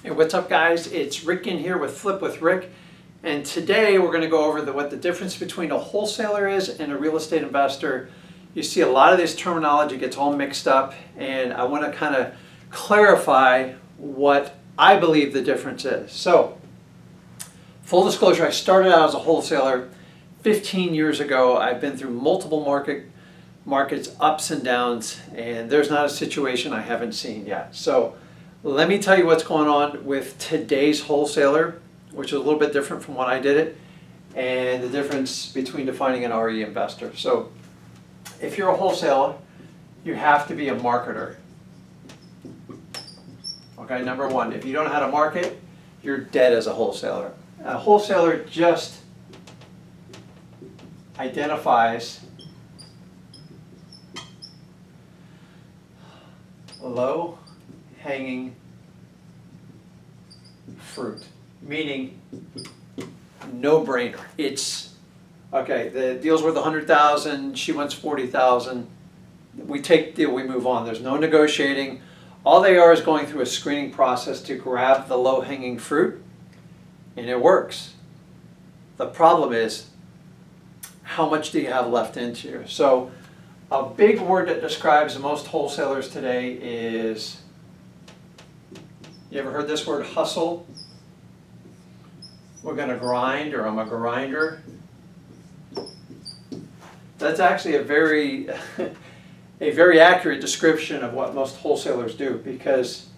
Hey, what's up guys? It's Rick in here with Flip with Rick, and today we're going to go over what the difference between a wholesaler is and a real estate investor. You see a lot of this terminology gets all mixed up, and I want to kind of clarify what I believe the difference is. So, full disclosure, I started out as a wholesaler 15 years ago. I've been through multiple markets, ups and downs, and there's not a situation I haven't seen yet. So let me tell you what's going on with today's wholesaler, which is a little bit different from when I did it, and the difference between defining an RE investor. So if you're a wholesaler, you have to be a marketer. Okay, number one, if you don't know how to market, you're dead as a wholesaler. A wholesaler just identifies low-hanging fruit, meaning no-brainer. It's okay. The deal's worth $100,000. She wants $40,000. We take the deal. We move on. There's no negotiating. All they are is going through a screening process to grab the low-hanging fruit, and it works. The problem is, how much do you have left into you? So, a big word that describes most wholesalers today is, you ever heard this word, hustle? We're going to grind, or I'm a grinder. That's actually a very accurate description of what most wholesalers do, because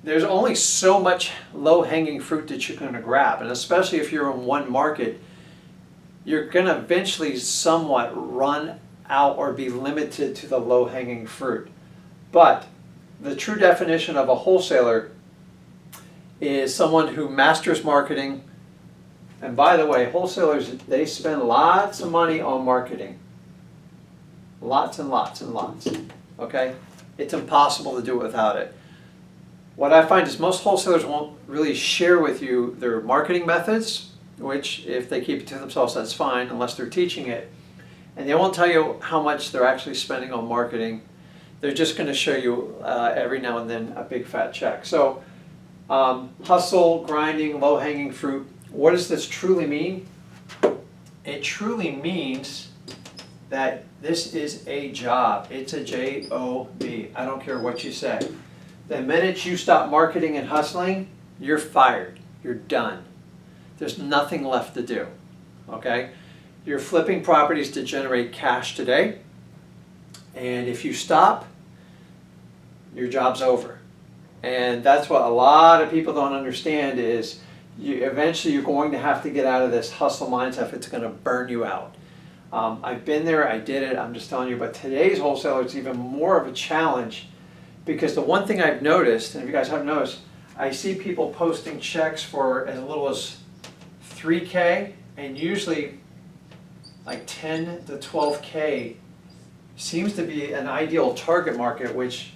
there's only so much low-hanging fruit that you're going to grab, and especially if you're in one market, you're going to eventually somewhat run out or be limited to the low-hanging fruit. But the true definition of a wholesaler is someone who masters marketing. And by the way, wholesalers, they spend lots of money on marketing. Lots and lots and lots. Okay? It's impossible to do it without it. What I find is most wholesalers won't really share with you their marketing methods, which if they keep it to themselves, that's fine, unless they're teaching it. And they won't tell you how much they're actually spending on marketing. They're just going to show you every now and then a big fat check. So hustle, grinding, low-hanging fruit. What does this truly mean? It truly means that this is a job. It's a J-O-B. I don't care what you say. The minute you stop marketing and hustling, you're fired. You're done. There's nothing left to do. Okay? You're flipping properties to generate cash today, and if you stop, your job's over. And that's what a lot of people don't understand is eventually you're going to have to get out of this hustle mindset if it's going to burn you out. I've been there, I did it, I'm just telling you, but today's wholesaler is even more of a challenge, because the one thing I've noticed, and if you guys haven't noticed, I see people posting checks for as little as $3K, and usually like 10 to 12K seems to be an ideal target market, which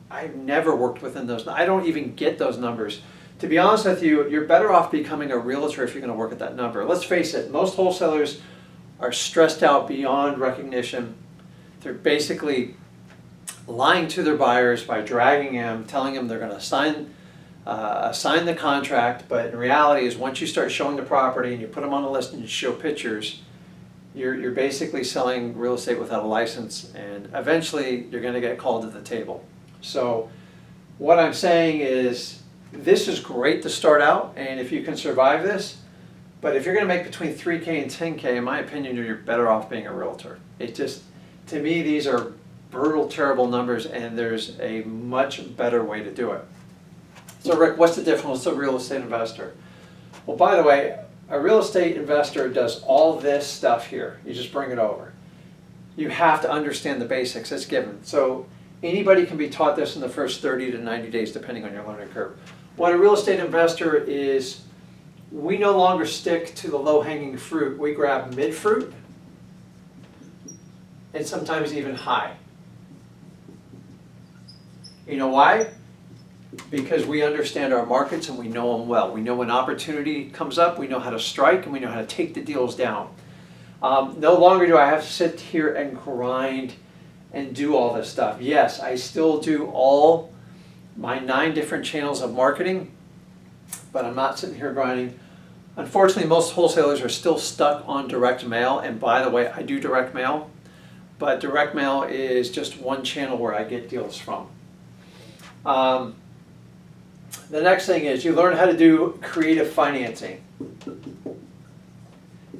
I've never worked within those. I don't even get those numbers. To be honest with you, you're better off becoming a realtor if you're going to work at that number. Let's face it, most wholesalers are stressed out beyond recognition. They're basically lying to their buyers by dragging them, telling them they're going to sign the contract, but in reality is once you start showing the property and you put them on a list and you show pictures, you're basically selling real estate without a license, and eventually you're going to get called to the table. So what I'm saying is this is great to start out, and if you can survive this, but if you're going to make between 3K and 10K, in my opinion, you're better off being a realtor. It just, to me, these are brutal, terrible numbers, and there's a much better way to do it. So Rick, what's the difference with a real estate investor? Well, by the way, a real estate investor does all this stuff here. You just bring it over. You have to understand the basics. It's given. So anybody can be taught this in the first 30 to 90 days, depending on your learning curve. What a real estate investor is, we no longer stick to the low-hanging fruit. We grab mid-fruit and sometimes even high. You know why? Because we understand our markets and we know them well. We know when opportunity comes up, we know how to strike, and we know how to take the deals down. No longer do I have to sit here and grind and do all this stuff. Yes, I still do all my 9 different channels of marketing, but I'm not sitting here grinding. Unfortunately, most wholesalers are still stuck on direct mail, and by the way, I do direct mail, but direct mail is just one channel where I get deals from. The next thing is you learn how to do creative financing.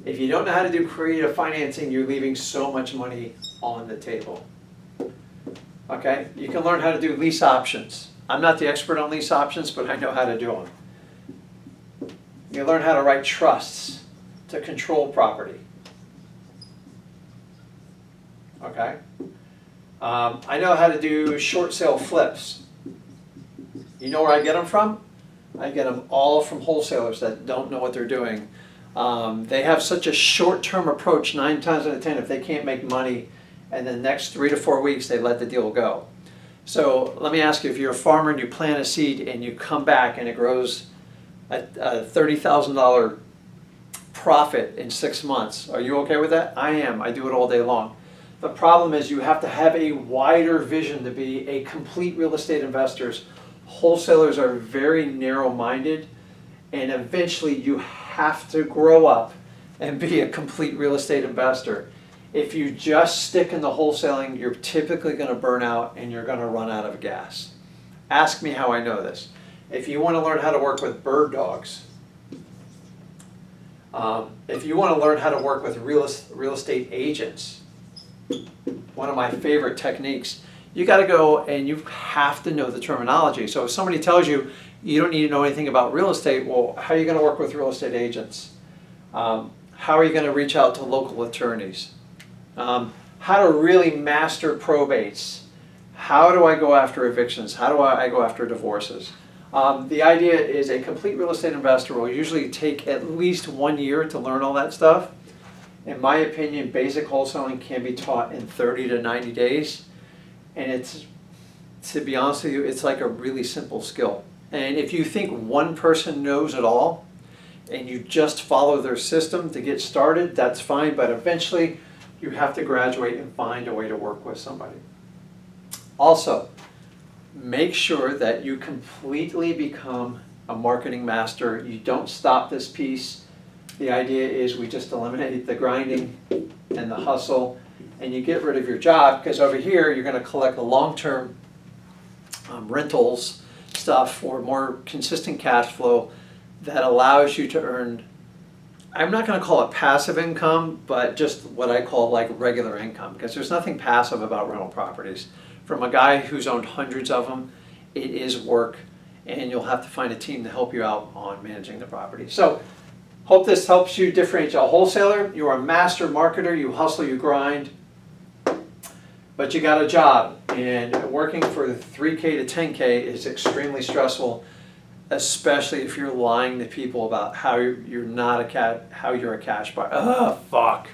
If you don't know how to do creative financing, you're leaving so much money on the table. Okay, you can learn how to do lease options. I'm not the expert on lease options, but I know how to do them. You learn how to write trusts to control property. Okay, I know how to do short sale flips. You know where I get them from? I get them all from wholesalers that don't know what they're doing. They have such a short-term approach. 9 times out of 10, if they can't make money, and the next 3 to 4 weeks they let the deal go. So let me ask you, if you're a farmer and you plant a seed and you come back and it grows a $30,000 profit in 6 months, are you okay with that? I am. I do it all day long. The problem is you have to have a wider vision to be a complete real estate investor. Wholesalers are very narrow-minded, and eventually you have to grow up and be a complete real estate investor. If you just stick in the wholesaling, you're typically going to burn out and you're going to run out of gas. Ask me how I know this. If you want to learn how to work with bird dogs, if you want to learn how to work with real estate agents, one of my favorite techniques, you got to go and you have to know the terminology. So if somebody tells you you don't need to know anything about real estate, well, how are you going to work with real estate agents? How are you going to reach out to local attorneys? How to really master probates. How do I go after evictions? How do I go after divorces? The idea is a complete real estate investor will usually take at least 1 year to learn all that stuff. In my opinion, basic wholesaling can be taught in 30 to 90 days. And it's, to be honest with you, it's like a really simple skill. And if you think one person knows it all and you just follow their system to get started, that's fine. But eventually you have to graduate and find a way to work with somebody. Also, make sure that you completely become a marketing master. You don't stop this piece. The idea is we just eliminate the grinding and the hustle, and you get rid of your job, because over here you're going to collect the long-term rentals stuff for more consistent cash flow that allows you to earn, I'm not going to call it passive income, but just what I call like regular income, because there's nothing passive about rental properties. From a guy who's owned hundreds of them, it is work, and you'll have to find a team to help you out on managing the property. So, hope this helps you differentiate a wholesaler. You are a master marketer, you hustle, you grind, but you got a job, and working for 3K to 10K is extremely stressful, especially if you're lying to people about how you're not a how you're a cash buyer. Oh, fuck.